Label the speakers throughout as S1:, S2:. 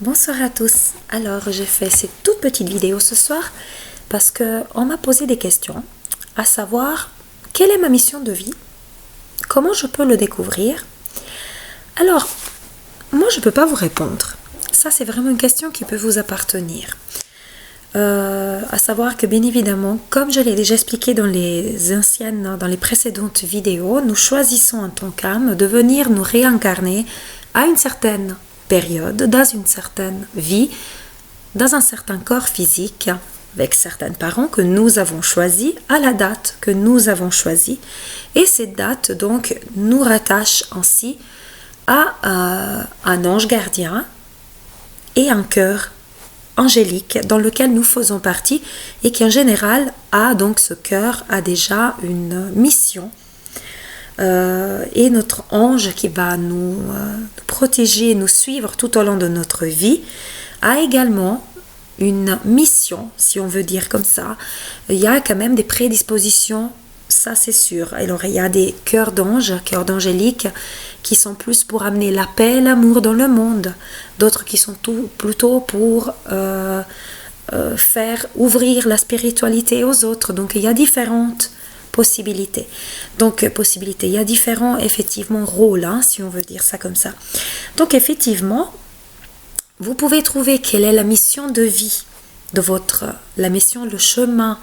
S1: Bonsoir à tous. Alors, j'ai fait cette toute petite vidéo ce soir parce que on m'a posé des questions, à savoir quelle est ma mission de vie, comment je peux le découvrir. Alors, moi, je ne peux pas vous répondre. Ça, c'est vraiment une question qui peut vous appartenir. À savoir que bien évidemment, comme je l'ai déjà expliqué dans les précédentes vidéos, nous choisissons en tant qu'âme de venir nous réincarner à une certaine période, dans une certaine vie, dans un certain corps physique, avec certains parents que nous avons choisis, à la date que nous avons choisie. Et cette date, donc, nous rattache ainsi à un ange gardien et un cœur angélique dans lequel nous faisons partie et qui en général a donc ce cœur a déjà une mission et notre ange qui va nous protéger, nous suivre tout au long de notre vie a également une mission, si on veut dire comme ça. Il y a quand même des prédispositions, ça c'est sûr. Alors il y a des cœurs d'angélique qui sont plus pour amener la paix et l'amour dans le monde, d'autres qui sont plutôt pour faire ouvrir la spiritualité aux autres. Donc il y a différentes possibilités. Il y a différents effectivement rôles, hein, si on veut dire ça comme ça. Donc effectivement, vous pouvez trouver quelle est la mission de vie de la mission, le chemin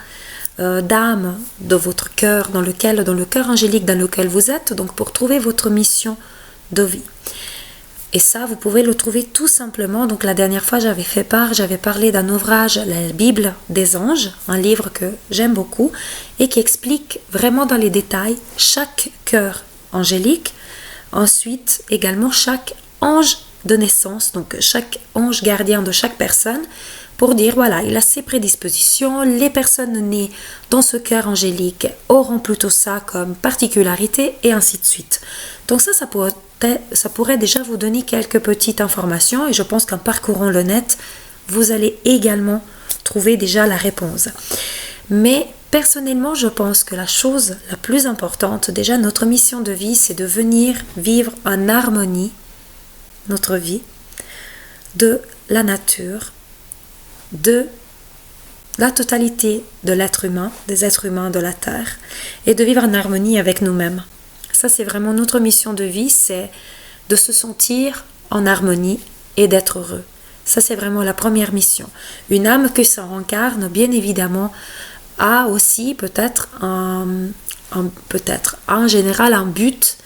S1: d'âme de votre cœur, dans le cœur angélique dans lequel vous êtes, donc pour trouver votre mission de vie. Et ça, vous pouvez le trouver tout simplement. Donc la dernière fois, j'avais parlé d'un ouvrage, la Bible des anges, un livre que j'aime beaucoup et qui explique vraiment dans les détails chaque cœur angélique, ensuite également chaque ange de naissance, donc chaque ange gardien de chaque personne, pour dire voilà, il a ses prédispositions, les personnes nées dans ce cœur angélique auront plutôt ça comme particularité et ainsi de suite. Donc ça pourrait déjà vous donner quelques petites informations et je pense qu'en parcourant le net, vous allez également trouver déjà la réponse. Mais personnellement, je pense que la chose la plus importante, déjà notre mission de vie, c'est de venir vivre en harmonie notre vie, de la nature, de la totalité de l'être humain, des êtres humains de la Terre, et de vivre en harmonie avec nous-mêmes. Ça, c'est vraiment notre mission de vie, c'est de se sentir en harmonie et d'être heureux. Ça, c'est vraiment la première mission. Une âme qui s'incarne, bien évidemment, a aussi peut-être en général un but,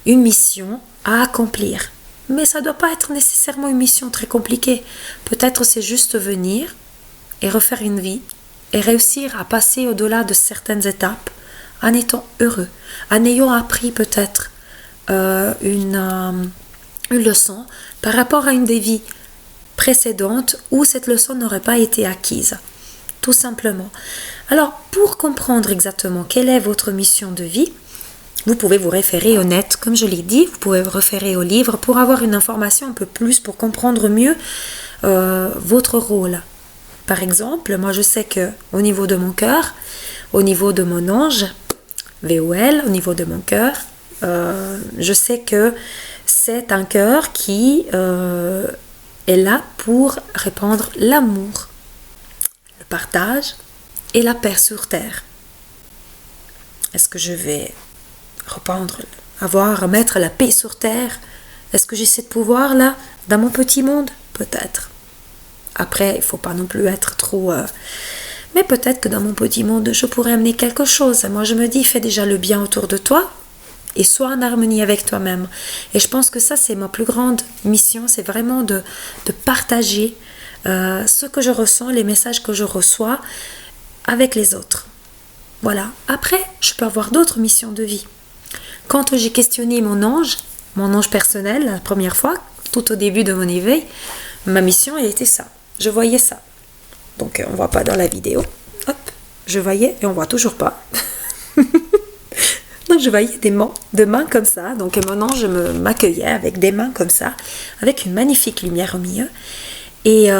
S1: une mission à accomplir. Mais ça ne doit pas être nécessairement une mission très compliquée. Peut-être c'est juste venir et refaire une vie et réussir à passer au-delà de certaines étapes en étant heureux, en ayant appris peut-être une leçon par rapport à une des vies précédentes où cette leçon n'aurait pas été acquise. Tout simplement. Alors, pour comprendre exactement quelle est votre mission de vie, vous pouvez vous référer au net, comme je l'ai dit, vous pouvez vous référer au livre pour avoir une information un peu plus, pour comprendre mieux votre rôle. Par exemple, moi je sais que au niveau de mon cœur, au niveau de mon ange, VOL, au niveau de mon cœur, je sais que c'est un cœur qui est là pour répandre l'amour, le partage et la paix sur terre. Est-ce que je vais mettre la paix sur terre? Est-ce que j'ai ce pouvoir-là dans mon petit monde? Peut-être. Après, il ne faut pas non plus être trop... Mais peut-être que dans mon petit monde, je pourrais amener quelque chose. Moi, je me dis, fais déjà le bien autour de toi et sois en harmonie avec toi-même. Et je pense que ça, c'est ma plus grande mission, c'est vraiment de partager ce que je ressens, les messages que je reçois avec les autres. Voilà. Après, je peux avoir d'autres missions de vie. Quand j'ai questionné mon ange personnel, la première fois, tout au début de mon éveil, ma mission, elle était ça. Je voyais ça. Donc, on ne voit pas dans la vidéo. Hop, je voyais et on ne voit toujours pas. Donc, je voyais des mains comme ça. Donc, mon ange m'accueillait avec des mains comme ça, avec une magnifique lumière au milieu. Et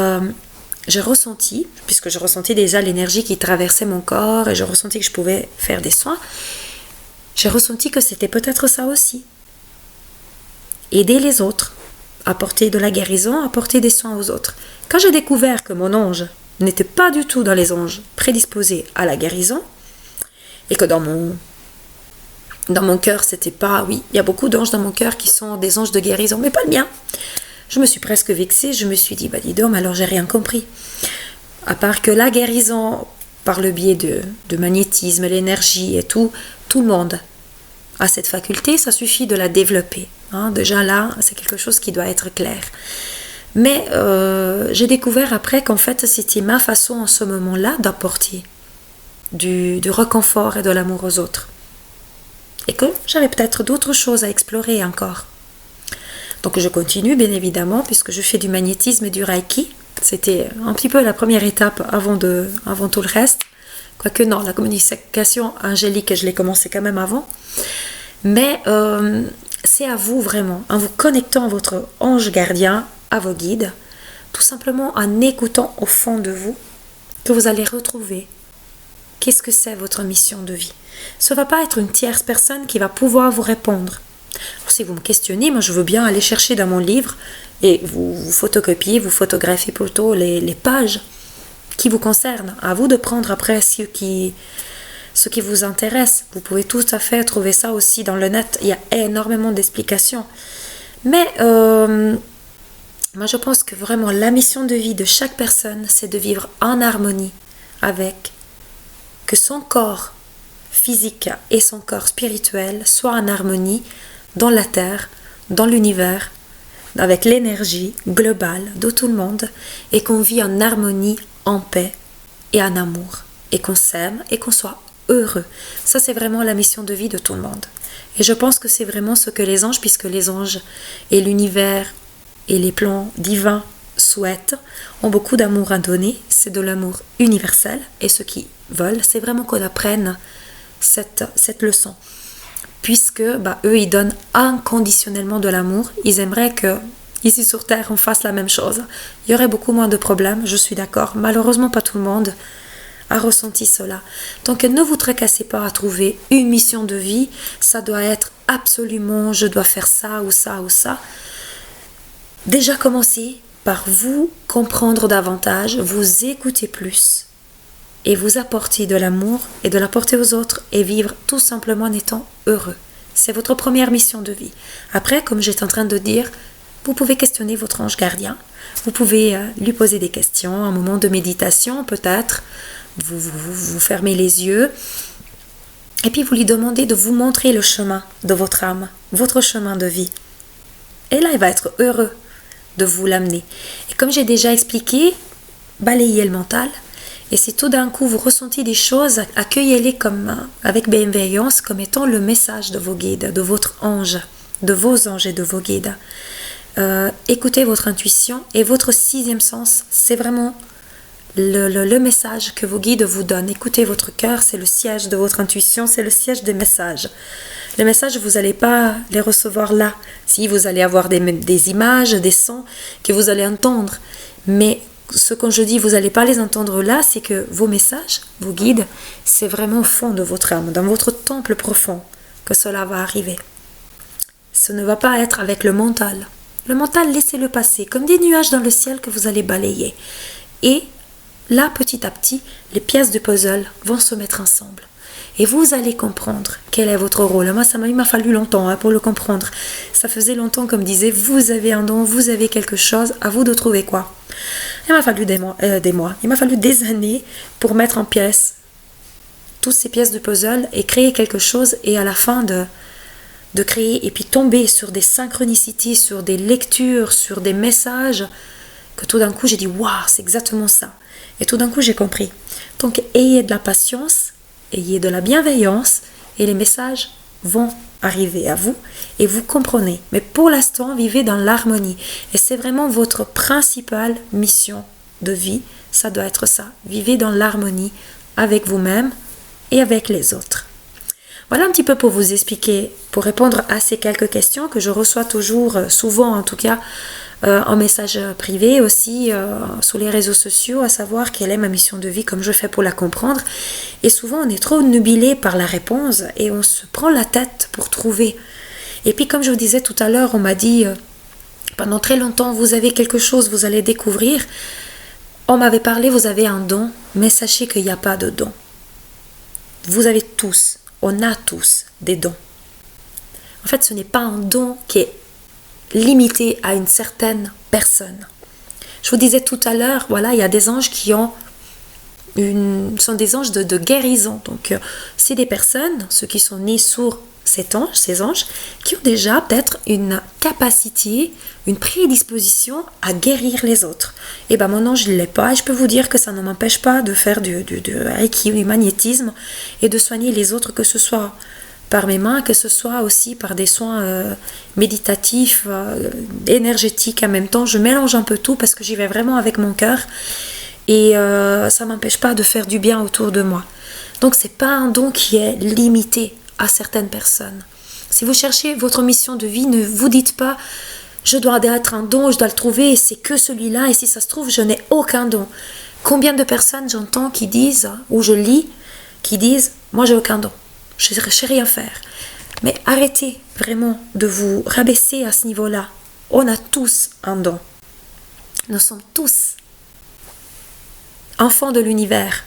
S1: j'ai ressenti, puisque je ressentais déjà l'énergie qui traversait mon corps et je ressentais que je pouvais faire des soins, j'ai ressenti que c'était peut-être ça aussi. Aider les autres apporter de la guérison, apporter des soins aux autres. Quand j'ai découvert que mon ange n'était pas du tout dans les anges prédisposés à la guérison, et que dans mon cœur, c'était pas... Oui, il y a beaucoup d'anges dans mon cœur qui sont des anges de guérison, mais pas le mien. Je me suis presque vexée, je me suis dit, bah dis donc, alors j'ai rien compris. À part que la guérison, par le biais de magnétisme, l'énergie et tout le monde a cette faculté, ça suffit de la développer. Hein. Déjà là, c'est quelque chose qui doit être clair. Mais j'ai découvert après qu'en fait, c'était ma façon en ce moment-là d'apporter du réconfort et de l'amour aux autres. Et que j'avais peut-être d'autres choses à explorer encore. Donc je continue bien évidemment puisque je fais du magnétisme et du reiki. C'était un petit peu la première étape avant tout le reste. Quoique non, la communication angélique, je l'ai commencé quand même avant. Mais c'est à vous vraiment, en vous connectant à votre ange gardien, à vos guides, tout simplement en écoutant au fond de vous, que vous allez retrouver qu'est-ce que c'est votre mission de vie. Ce ne va pas être une tierce personne qui va pouvoir vous répondre. Alors, si vous me questionnez, moi je veux bien aller chercher dans mon livre et vous photocopier, vous photographiez plutôt les pages qui vous concernent. À vous de prendre après ce qui vous intéresse. Vous pouvez tout à fait trouver ça aussi dans le net. Il y a énormément d'explications. Mais moi je pense que vraiment la mission de vie de chaque personne, c'est de vivre en harmonie avec que son corps physique et son corps spirituel soient en harmonie dans la Terre, dans l'univers, avec l'énergie globale de tout le monde et qu'on vit en harmonie, en paix et en amour et qu'on s'aime et qu'on soit heureux. Ça, c'est vraiment la mission de vie de tout le monde. Et je pense que c'est vraiment ce que les anges, puisque les anges et l'univers et les plans divins souhaitent, ont beaucoup d'amour à donner. C'est de l'amour universel et ce qu'ils veulent, c'est vraiment qu'on apprenne cette leçon. Puisque eux, ils donnent inconditionnellement de l'amour. Ils aimeraient que ici sur Terre, on fasse la même chose. Il y aurait beaucoup moins de problèmes, je suis d'accord. Malheureusement, pas tout le monde a ressenti cela. Donc ne vous tracassez pas à trouver une mission de vie. Ça doit être absolument, je dois faire ça ou ça ou ça. Déjà commencez par vous comprendre davantage, vous écouter plus et vous apporter de l'amour et de l'apporter aux autres et vivre tout simplement en étant heureux. C'est votre première mission de vie. Après, comme j'étais en train de dire, vous pouvez questionner votre ange gardien. Vous pouvez lui poser des questions, un moment de méditation peut-être. Vous fermez les yeux et puis vous lui demandez de vous montrer le chemin de votre âme, votre chemin de vie. Et là, il va être heureux de vous l'amener. Et comme j'ai déjà expliqué, balayez le mental. Et si tout d'un coup vous ressentez des choses, accueillez-les avec bienveillance comme étant le message de vos guides, de votre ange, de vos anges et de vos guides. Écoutez votre intuition et votre sixième sens, c'est vraiment le message que vos guides vous donnent. Écoutez votre cœur, c'est le siège de votre intuition, c'est le siège des messages. Les messages, vous n'allez pas les recevoir là. Si, vous allez avoir des images, des sons que vous allez entendre. Mais ce que je dis, vous n'allez pas les entendre là, c'est que vos messages, vos guides, c'est vraiment au fond de votre âme, dans votre temple profond, que cela va arriver. Ce ne va pas être avec le mental. Le mental, laissez-le passer, comme des nuages dans le ciel que vous allez balayer. Et là, petit à petit, les pièces du puzzle vont se mettre ensemble. Et vous allez comprendre quel est votre rôle. Moi, il m'a fallu longtemps pour le comprendre. Ça faisait longtemps qu'on me disait, vous avez un don, vous avez quelque chose, à vous de trouver quoi. Il m'a fallu des mois, il m'a fallu des années pour mettre en pièces toutes ces pièces de puzzle et créer quelque chose et à la fin de créer et puis tomber sur des synchronicités, sur des lectures, sur des messages que tout d'un coup j'ai dit, waouh, c'est exactement ça. Et tout d'un coup j'ai compris. Donc ayez de la patience, ayez de la bienveillance et les messages vont arriver à vous et vous comprenez. Mais pour l'instant, vivez dans l'harmonie. Et c'est vraiment votre principale mission de vie. Ça doit être ça. Vivez dans l'harmonie avec vous-même et avec les autres. Voilà un petit peu pour vous expliquer, pour répondre à ces quelques questions que je reçois toujours, souvent en tout cas, en message privé aussi, sur les réseaux sociaux, à savoir quelle est ma mission de vie, comme je fais pour la comprendre. Et souvent, on est trop nubilé par la réponse et on se prend la tête pour trouver. Et puis, comme je vous disais tout à l'heure, on m'a dit, Pendant très longtemps, vous avez quelque chose, vous allez découvrir. On m'avait parlé, vous avez un don, mais sachez qu'il n'y a pas de don. Vous avez tous, on a tous des dons. En fait, ce n'est pas un don qui est limité à une certaine personne. Je vous disais tout à l'heure, voilà, il y a des anges qui sont des anges de guérison. Donc, c'est des personnes, ceux qui sont nés sur ces anges, qui ont déjà peut-être une capacité, une prédisposition à guérir les autres. Et bien, mon ange, je ne l'ai pas, et je peux vous dire que ça ne m'empêche pas de faire du reiki, du magnétisme, et de soigner les autres, que ce soit par mes mains, que ce soit aussi par des soins méditatifs, énergétiques en même temps. Je mélange un peu tout parce que j'y vais vraiment avec mon cœur, et ça ne m'empêche pas de faire du bien autour de moi. Donc, ce n'est pas un don qui est limité à certaines personnes. Si vous cherchez votre mission de vie, ne vous dites pas je dois être un don, je dois le trouver et c'est que celui-là, et si ça se trouve je n'ai aucun don. Combien de personnes j'entends qui disent, ou je lis, qui disent moi j'ai aucun don, je ne sais rien faire. Mais arrêtez vraiment de vous rabaisser à ce niveau-là. On a tous un don. Nous sommes tous enfants de l'univers.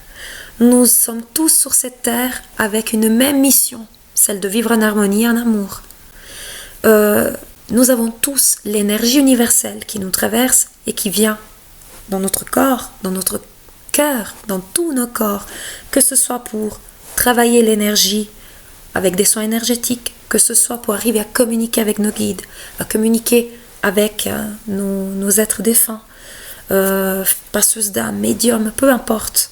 S1: Nous sommes tous sur cette terre avec une même mission, celle de vivre en harmonie, en amour. Nous avons tous l'énergie universelle qui nous traverse et qui vient dans notre corps, dans notre cœur, dans tous nos corps, que ce soit pour travailler l'énergie avec des soins énergétiques, que ce soit pour arriver à communiquer avec nos guides, à communiquer avec nos êtres défunts, passeuses d'âme, médium, peu importe,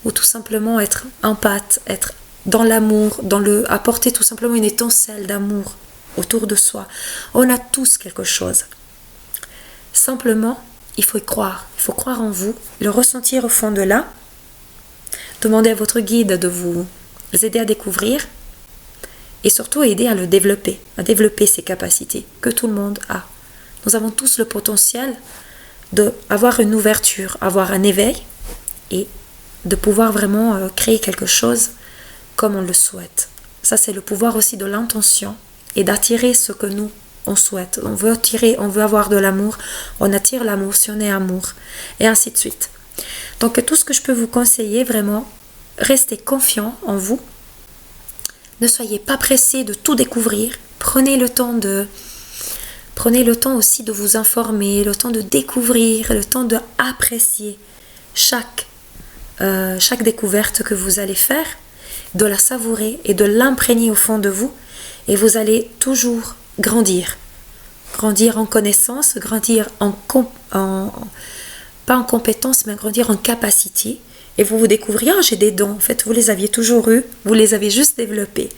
S1: ou tout simplement être empathe, être dans l'amour, apporter tout simplement une étincelle d'amour autour de soi. On a tous quelque chose. Simplement, il faut y croire. Il faut croire en vous, le ressentir au fond de là. Demandez à votre guide de vous aider à découvrir et surtout aider à le développer, à développer ses capacités que tout le monde a. Nous avons tous le potentiel d'avoir une ouverture, avoir un éveil et de pouvoir vraiment créer quelque chose comme on le souhaite. Ça, c'est le pouvoir aussi de l'intention et d'attirer ce que nous, on souhaite. On veut avoir de l'amour, on attire l'amour si on est amour, et ainsi de suite. Donc, tout ce que je peux vous conseiller, vraiment, restez confiant en vous. Ne soyez pas pressés de tout découvrir. Prenez le temps aussi de vous informer, le temps de découvrir, le temps d'apprécier chaque découverte que vous allez faire, de la savourer et de l'imprégner au fond de vous, et vous allez toujours grandir en connaissance, grandir pas en compétence, mais grandir en capacité, et vous découvrez, j'ai des dons, en fait vous les aviez toujours eus, vous les avez juste développés,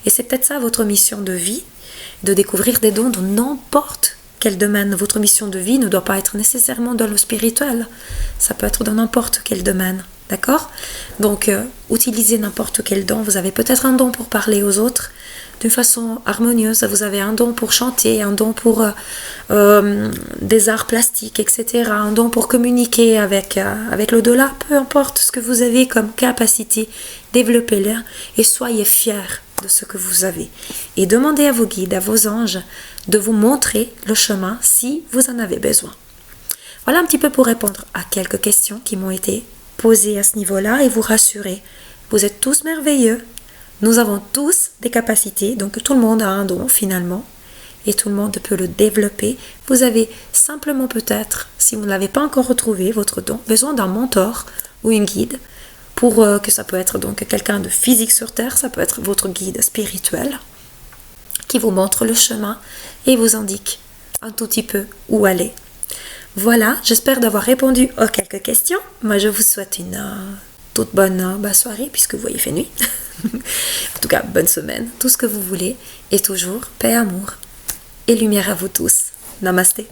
S1: et c'est peut-être ça votre mission de vie, de découvrir des dons dans n'importe quel domaine. Votre mission de vie ne doit pas être nécessairement dans le spirituel, ça peut être dans n'importe quel domaine. D'accord? Donc, utilisez n'importe quel don. Vous avez peut-être un don pour parler aux autres d'une façon harmonieuse. Vous avez un don pour chanter, un don pour des arts plastiques, etc. Un don pour communiquer avec l'au-delà. Peu importe ce que vous avez comme capacité, développez-le et soyez fiers de ce que vous avez. Et demandez à vos guides, à vos anges, de vous montrer le chemin si vous en avez besoin. Voilà un petit peu pour répondre à quelques questions qui m'ont été posées à ce niveau-là et vous rassurer. Vous êtes tous merveilleux. Nous avons tous des capacités, donc tout le monde a un don finalement et tout le monde peut le développer. Vous avez simplement peut-être, si vous ne l'avez pas encore retrouvé, votre don, besoin d'un mentor ou une guide pour que ça peut être donc quelqu'un de physique sur Terre, ça peut être votre guide spirituel qui vous montre le chemin et vous indique un tout petit peu où aller. Voilà, j'espère d'avoir répondu aux quelques questions. Moi, je vous souhaite une toute bonne soirée, puisque vous voyez, il fait nuit. En tout cas, bonne semaine, tout ce que vous voulez. Et toujours, paix, amour et lumière à vous tous. Namasté.